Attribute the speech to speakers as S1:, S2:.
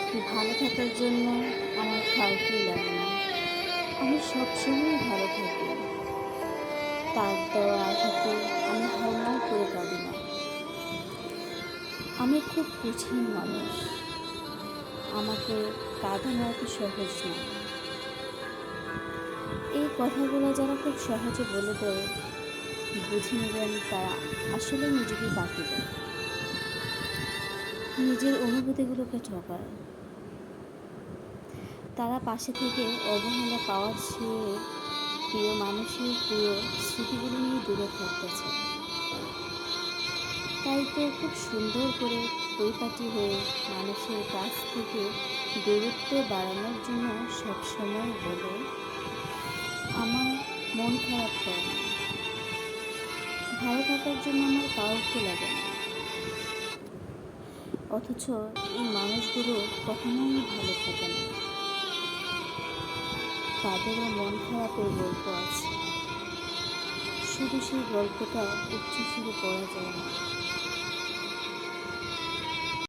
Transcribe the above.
S1: ভালো থাকার জন্য আমার কাউকেই লাগে না। আমি সবসময় ভালো থাকি। তার দেওয়া আঘাতে আমি হাউমাউ করে কাঁদি না। আমি খুব কঠিন মানুষ। আমাকে কাঁদানো এত সহজ না। এই কথাগুলো যারা খুব সহজে বলে দেয়, বুঝে নেবেন তারা আসলে নিজেকে বাকি দেয়, নিজের অনুভূতিগুলোকে ঠকায়। তারা পাশে থেকে অবহেলা পাওয়ার চেয়ে প্রিয় মানুষের প্রিয় স্মৃতিগুলো নিয়ে দূরে থাকতে চায়। তাই তো খুব সুন্দর করে পরিপাটি হয়ে মানুষের কাছ থেকে দূরত্ব বাড়ানোর জন্য সবসময় বলে, আমার মন খারাপ করে না, ভালো থাকার জন্য আমার কাউকে লাগে না। অথচ এই মানুষগুলো কখনোই ভালো থাকে না। তাদেরও মন খারাপের গল্প আছে, শুধু সেই গল্পটা উচ্চ সুরে